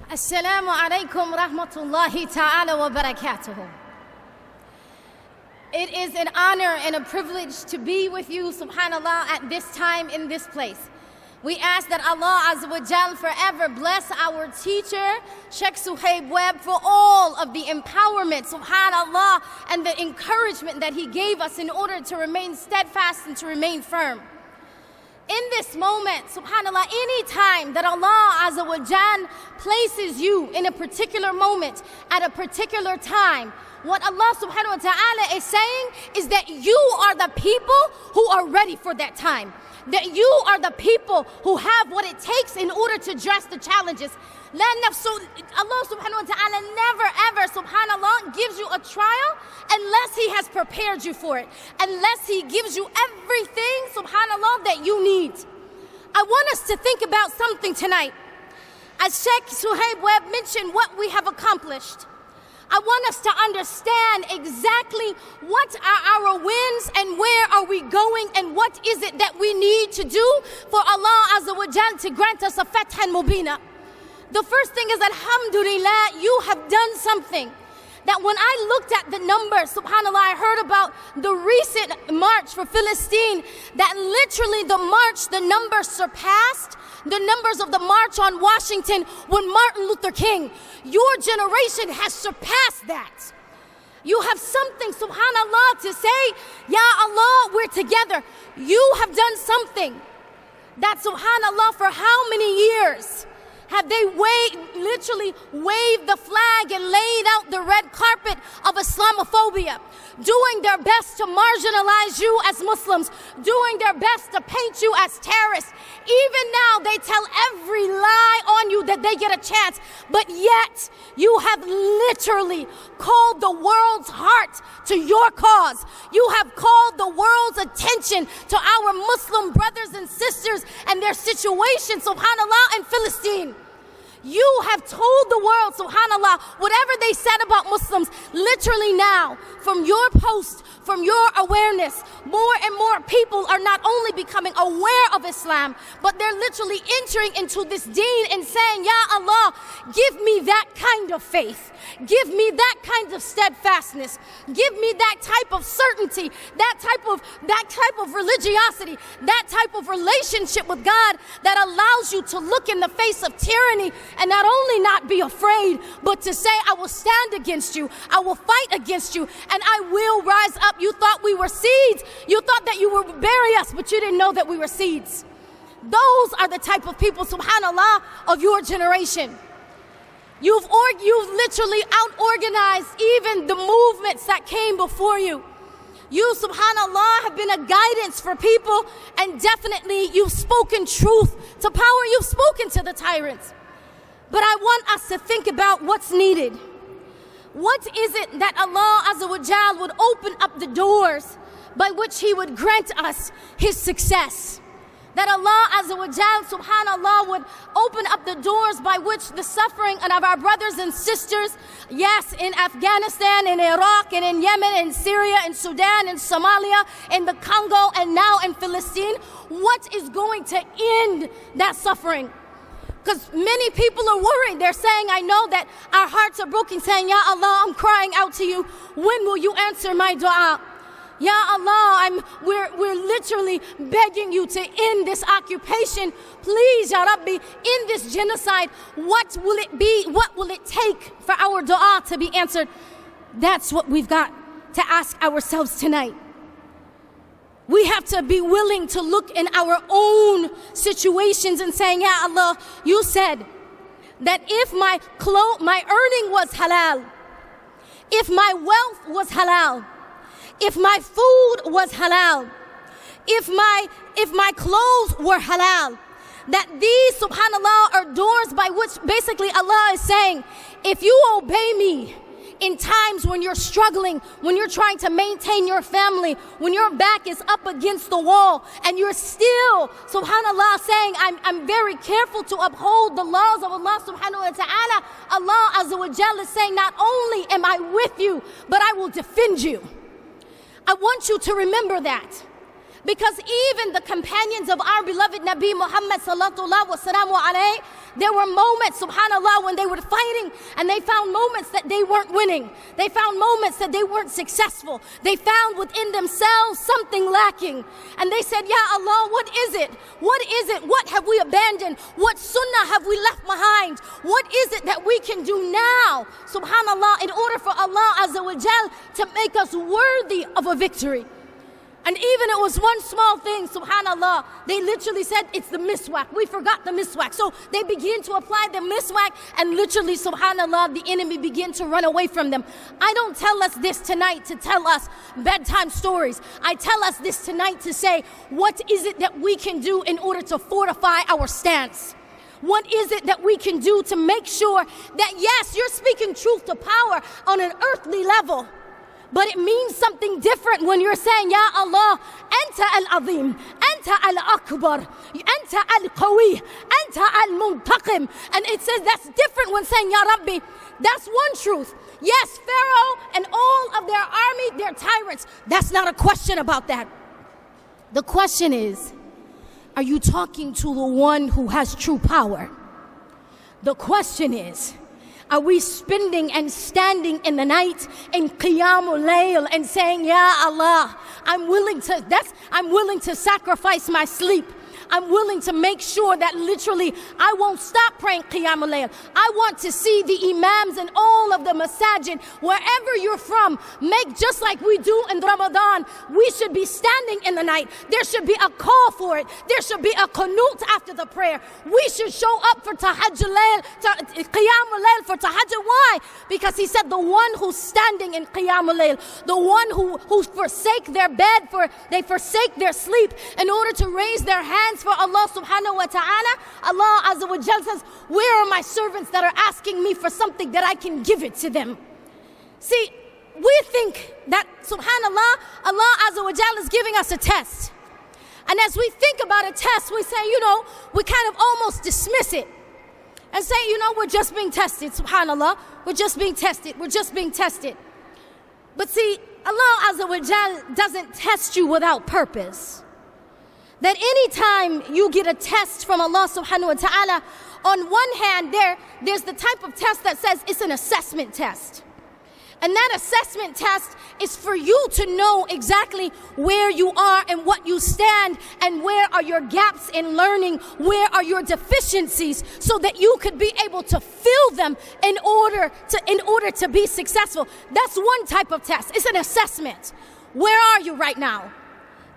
Assalamu alaikum rahmatullahi ta'ala wa barakatuhu. It is an honor and a privilege to be with you, subhanAllah, at this time in this place. We ask that Allah Azza wa Jal forever bless our teacher, Sheikh Suhaib Webb, for all of the empowerment, subhanAllah, and the encouragement that he gave us in order to remain steadfast and to remain firm. In this moment, subhanAllah, any time that Allah Azza wa Jal places you in a particular moment, at a particular time, what Allah subhanahu wa ta'ala is saying is that you are the people who are ready for that time. That you are the people who have what it takes in order to address the challenges. Allah subhanahu wa ta'ala never ever, subhanAllah, gives you a trial unless He has prepared you for it. Unless He gives you everything, subhanAllah, that you need. I want us to think about something tonight. As Sheikh Suhaib Webb mentioned what we have accomplished, I want us to understand exactly what are our wins and where are we going and what is it that we need to do for Allah Azza wa Jal to grant us a fathan mubina. The first thing is, alhamdulillah, you have done something. That when I looked at the numbers, subhanAllah, I heard about the recent march for Palestine, that literally the numbers surpassed the numbers of the march on Washington when Martin Luther King. Your generation has surpassed that. You have something, subhanAllah, to say, Ya Allah, we're together. You have done something that, subhanAllah, for how many years have they literally waved the flag and laid out the red carpet of Islamophobia, doing their best to marginalize you as Muslims, doing their best to paint you as terrorists. Even now, they tell every lie on you that they get a chance, but yet you have literally called the world's heart to your cause. You have called the world's attention to our Muslim brothers and sisters and their situation, subhanAllah, in Palestine. You have told the world, subhanAllah, whatever they said about Muslims, literally now, from your post, from your awareness, more and more people are not only becoming aware of Islam, but they're literally entering into this deen and saying, Ya Allah, give me that kind of faith. Give me that kind of steadfastness. Give me that type of certainty, that type of religiosity, that type of relationship with God that allows you to look in the face of tyranny and not only not be afraid, but to say, I will stand against you, I will fight against you, and I will rise up. You thought we were seeds. You thought that you would bury us, but you didn't know that we were seeds. Those are the type of people, subhanAllah, of your generation. You've literally out-organized even the movements that came before you. You, subhanAllah, have been a guidance for people, and definitely you've spoken truth to power. You've spoken to the tyrants. But I want us to think about what's needed. What is it that Allah Azza wa Jal would open up the doors by which He would grant us His success? That Allah Azza wa Jal, subhanAllah, would open up the doors by which the suffering of our brothers and sisters, yes, in Afghanistan, in Iraq, and in Yemen, in Syria, in Sudan, in Somalia, in the Congo, and now in Palestine, what is going to end that suffering? Because many people are worried. They're saying, I know that our hearts are broken, saying, Ya Allah, I'm crying out to you. When will you answer my dua? Ya Allah, we're literally begging you to end this occupation. Please, Ya Rabbi, end this genocide. What will it be? What will it take for our dua to be answered? That's what we've got to ask ourselves tonight. We have to be willing to look in our own situations and saying, Ya Allah, you said that if my earning was halal, if my wealth was halal, if my food was halal, if my clothes were halal, that these, subhanAllah, are doors by which basically Allah is saying, if you obey me in times when you're struggling, when you're trying to maintain your family, when your back is up against the wall, and you're still, subhanAllah, saying, I'm very careful to uphold the laws of Allah subhanahu wa ta'ala, Allah Azza wa Jalla is saying, not only am I with you, but I will defend you. I want you to remember that. Because even the companions of our beloved Nabi Muhammad sallallahu wasallamu alayhi, there were moments, subhanAllah, when they were fighting and they found moments that they weren't winning. They found moments that they weren't successful. They found within themselves something lacking. And they said, Ya Allah, what is it? What is it? What have we abandoned? What sunnah have we left behind? What is it that we can do now, subhanAllah, in order for Allah Azza wa Jal to make us worthy of a victory? And even it was one small thing, subhanAllah, they literally said it's the miswak. We forgot the miswak. So they begin to apply the miswak and literally, subhanAllah, the enemy begin to run away from them. I don't tell us this tonight to tell us bedtime stories. I tell us this tonight to say, what is it that we can do in order to fortify our stance? What is it that we can do to make sure that, yes, you're speaking truth to power on an earthly level, but it means something different when you're saying, Ya Allah, Anta al-Azim, Anta al-Akbar, Anta al-Qawi, Anta al-Muntaqim. And it says that's different when saying, Ya Rabbi. That's one truth. Yes, Pharaoh and all of their army, they're tyrants. That's not a question about that. The question is, are you talking to the one who has true power? The question is, are we spending and standing in the night in Qiyamul Layl and saying, Ya Allah, I'm willing to sacrifice my sleep. I'm willing to make sure that literally I won't stop praying Qiyamul Layl. I want to see the imams and all of the masajid, wherever you're from, make just like we do in Ramadan. We should be standing in the night. There should be a call for it. There should be a qunut after the prayer. We should show up for Tahajjud Layl, Qiyamul Layl for Tahajjud. Why? Because he said the one who's standing in Qiyamul Layl, the one who forsake their bed, they forsake their sleep in order to raise their hands for Allah subhanahu wa ta'ala. Allah Azza wa Jal says, where are my servants that are asking me for something that I can give it to them? See, we think that subhanallah, Allah Azza wa Jal is giving us a test. And as we think about a test, we say, we kind of almost dismiss it and say, we're just being tested, subhanallah. We're just being tested. We're just being tested. But see, Allah Azza wa Jal doesn't test you without purpose. That anytime you get a test from Allah subhanahu wa ta'ala, on one hand, there's the type of test that says it's an assessment test. And that assessment test is for you to know exactly where you are and what you stand and where are your gaps in learning, where are your deficiencies, so that you could be able to fill them in order to be successful. That's one type of test. It's an assessment. Where are you right now?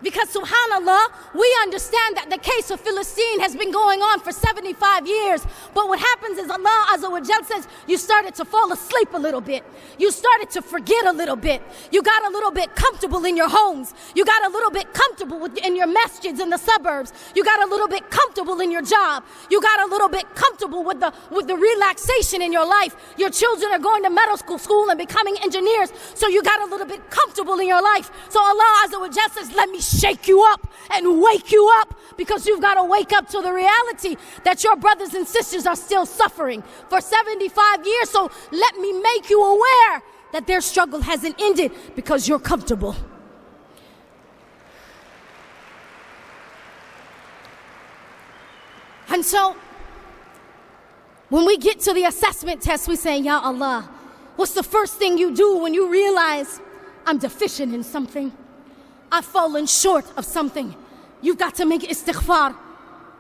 Because subhanallah, we understand that the case of Philistine has been going on for 75 years. But what happens is Allah Azza wa Jal says, you started to fall asleep a little bit. You started to forget a little bit. You got a little bit comfortable in your homes. You got a little bit comfortable in your masjids in the suburbs. You got a little bit comfortable in your job. You got a little bit comfortable with the relaxation in your life. Your children are going to medical school and becoming engineers. So you got a little bit comfortable in your life. So Allah Azza wa Jal says, let me shake you up and wake you up, because you've got to wake up to the reality that your brothers and sisters are still suffering for 75 years. So let me make you aware that their struggle hasn't ended because you're comfortable. And so when we get to the assessment test, we say, Ya Allah, what's the first thing you do when you realize I'm deficient in something? I've fallen short of something. You've got to make istighfar.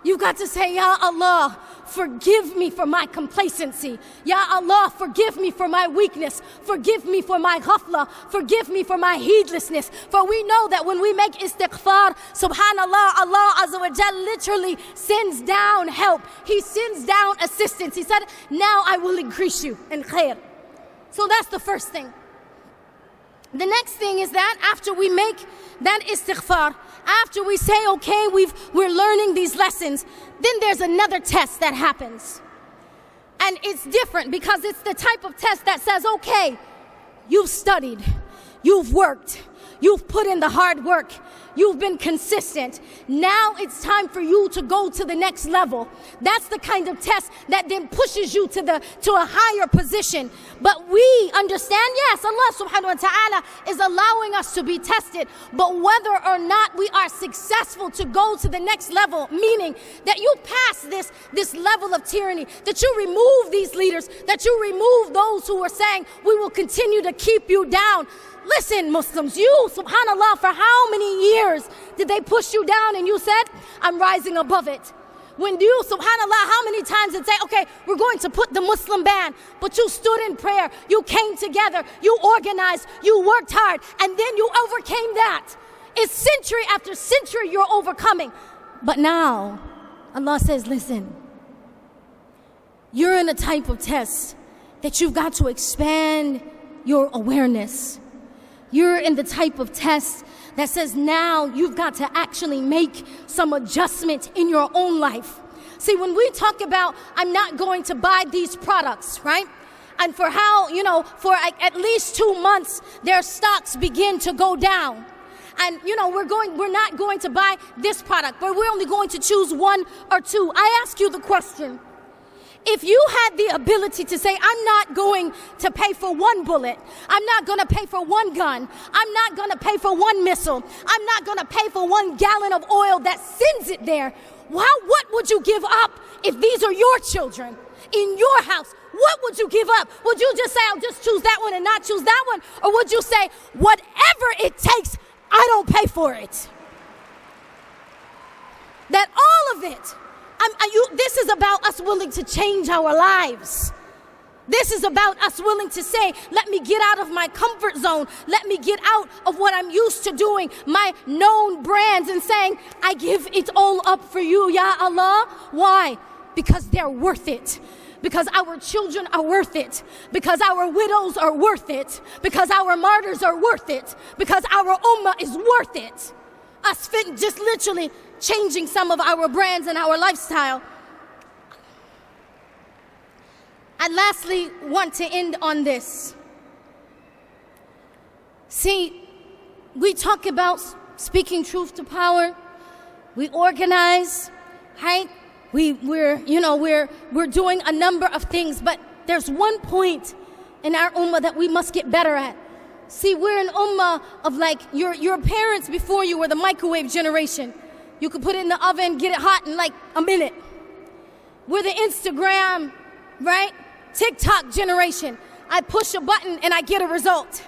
You've got to say, Ya Allah, forgive me for my complacency. Ya Allah, forgive me for my weakness. Forgive me for my ghafla. Forgive me for my heedlessness. For we know that when we make istighfar, subhanallah, Allah Azza wa Jal literally sends down help. He sends down assistance. He said, now I will increase you in khair. So that's the first thing. The next thing is that after we make that istighfar, after we say, okay, we're learning these lessons, then there's another test that happens. And it's different because it's the type of test that says, okay, you've studied, you've worked, you've put in the hard work, You've been consistent. Now it's time for you to go to the next level. That's the kind of test that then pushes you to a higher position. But we understand, yes, Allah subhanahu wa ta'ala is allowing us to be tested, but whether or not we are successful to go to the next level, meaning that you pass this level of tyranny, that you remove these leaders, that you remove those who are saying we will continue to keep you down. Listen, Muslims, you, subhanAllah, for how many years did they push you down and you said, I'm rising above it? When you, subhanAllah, how many times did they say, okay, we're going to put the Muslim ban, but you stood in prayer, you came together, you organized, you worked hard, and then you overcame that. It's century after century you're overcoming. But now, Allah says, listen, you're in a type of test that you've got to expand your awareness. You're in the type of test that says now you've got to actually make some adjustment in your own life. See, when we talk about, I'm not going to buy these products, right? And for how, for at least 2 months, their stocks begin to go down. And, we're not going to buy this product, but we're only going to choose 1 or 2. I ask you the question. If you had the ability to say, I'm not going to pay for 1 bullet, I'm not going to pay for 1 gun, I'm not going to pay for 1 missile, I'm not going to pay for 1 gallon of oil that sends it there, what would you give up if these are your children in your house? What would you give up? Would you just say, I'll just choose that one and not choose that one? Or would you say, whatever it takes, I don't pay for it? That all of it. This is about us willing to change our lives. This is about us willing to say, let me get out of my comfort zone. Let me get out of what I'm used to doing, my known brands, and saying, I give it all up for you, Ya Allah. Why? Because they're worth it. Because our children are worth it. Because our widows are worth it. Because our martyrs are worth it. Because our ummah is worth it. Us just literally changing some of our brands and our lifestyle. I lastly want to end on this. See, we talk about speaking truth to power. We organize, right? We're doing a number of things, but there's one point in our ummah that we must get better at. See, we're an ummah of like your parents before you were the microwave generation. You could put it in the oven, get it hot in like a minute. We're the Instagram, right? TikTok generation. I push a button and I get a result.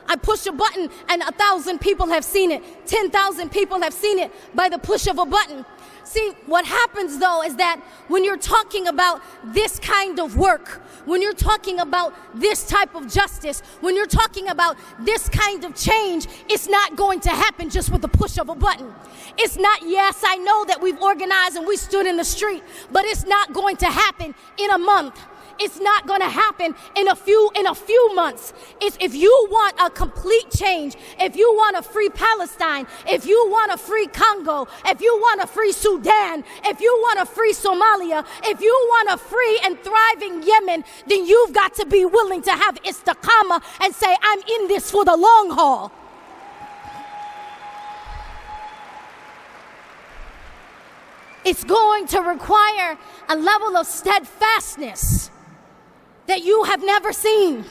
I push a button and 1,000 people have seen it. 10,000 people have seen it by the push of a button. See, what happens though is that when you're talking about this kind of work, when you're talking about this type of justice, when you're talking about this kind of change, it's not going to happen just with the push of a button. It's not, yes, I know that we've organized and we stood in the street, but it's not going to happen in a month. It's not going to happen in a few months. If you want a complete change, if you want a free Palestine, if you want a free Congo, if you want a free Sudan, if you want a free Somalia, if you want a free and thriving Yemen, then you've got to be willing to have istiqamah and say, I'm in this for the long haul. It's going to require a level of steadfastness that you have never seen.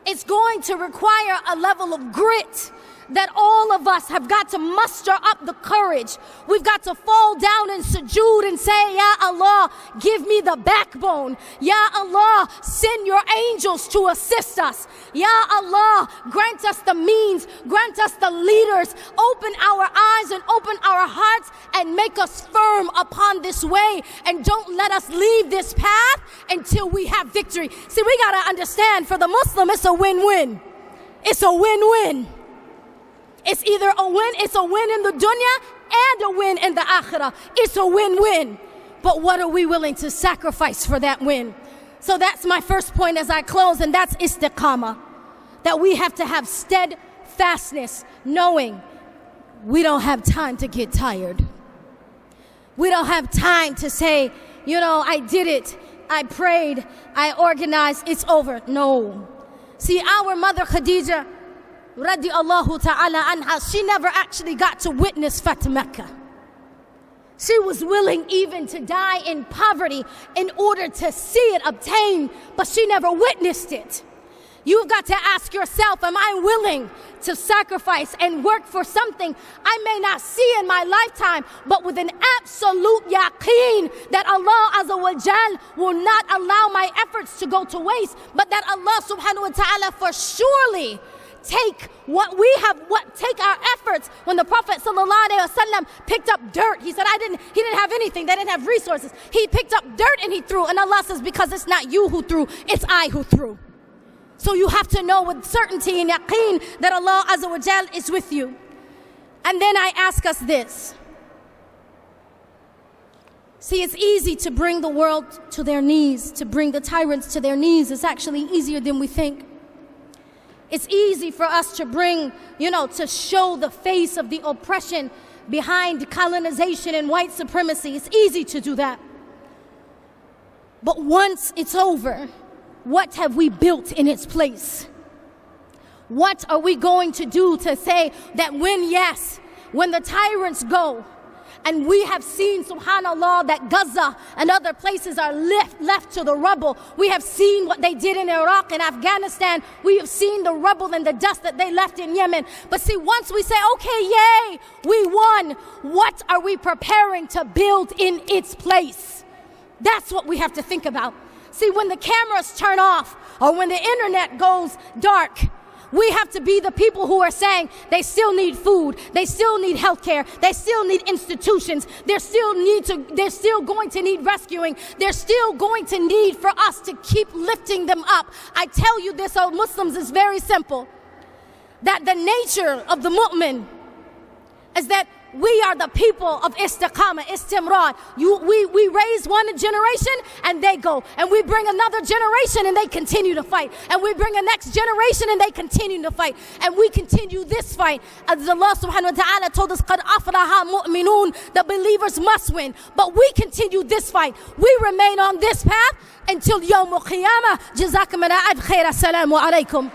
It's going to require a level of grit that all of us have got to muster up the courage. We've got to fall down in sujood and say, Ya Allah, give me the backbone. Ya Allah, send your angels to assist us. Ya Allah, grant us the means, grant us the leaders, open our eyes and open our hearts and make us firm upon this way, and don't let us leave this path until we have victory. See, we got to understand, for the Muslim, it's a win-win. It's a win-win. It's either a win, it's a win in the dunya and a win in the akhirah. It's a win-win. But what are we willing to sacrifice for that win? So that's my first point as I close, and that's istiqamah. That we have to have steadfastness, knowing we don't have time to get tired. We don't have time to say, I did it, I prayed, I organized, it's over. No. See, our mother Khadija, radiallahu ta'ala anha, she never actually got to witness Fatih Mecca. She was willing even to die in poverty in order to see it obtained, but she never witnessed it. You've got to ask yourself, am I willing to sacrifice and work for something I may not see in my lifetime, but with an absolute yaqeen that Allah Azza wa Jal will not allow my efforts to go to waste, but that Allah subhanahu wa ta'ala for surely take take our efforts. When the Prophet ﷺ picked up dirt, he said, he didn't have anything, they didn't have resources. He picked up dirt and he threw, and Allah says, because it's not you who threw, it's I who threw. So you have to know with certainty and yaqeen that Allah Azza wa Jal is with you. And then I ask us this. See, it's easy to bring the world to their knees, to bring the tyrants to their knees. It's actually easier than we think. It's easy for us to bring, to show the face of the oppression behind colonization and white supremacy. It's easy to do that. But once it's over, what have we built in its place? What are we going to do to say that when the tyrants go, and we have seen, subhanAllah, that Gaza and other places are left to the rubble. We have seen what they did in Iraq and Afghanistan. We have seen the rubble and the dust that they left in Yemen. But see, once we say, okay, yay, we won, what are we preparing to build in its place? That's what we have to think about. See, when the cameras turn off or when the internet goes dark, we have to be the people who are saying they still need food, they still need healthcare, they still need institutions, they're still going to need rescuing, they're still going to need for us to keep lifting them up. I tell you this, oh Muslims, is very simple. That the nature of the mu'min is that we are the people of istiqamah, istimrar. We raise one generation and they go. And we bring another generation and they continue to fight. And we bring a next generation and they continue to fight. And we continue this fight. As Allah subhanahu wa ta'ala told us, قَدْ أَفْلَحَ مُؤْمِنُونَ, the believers must win. But we continue this fight. We remain on this path until يوم القيامة. جزاكم الله خير. السلام عليكم.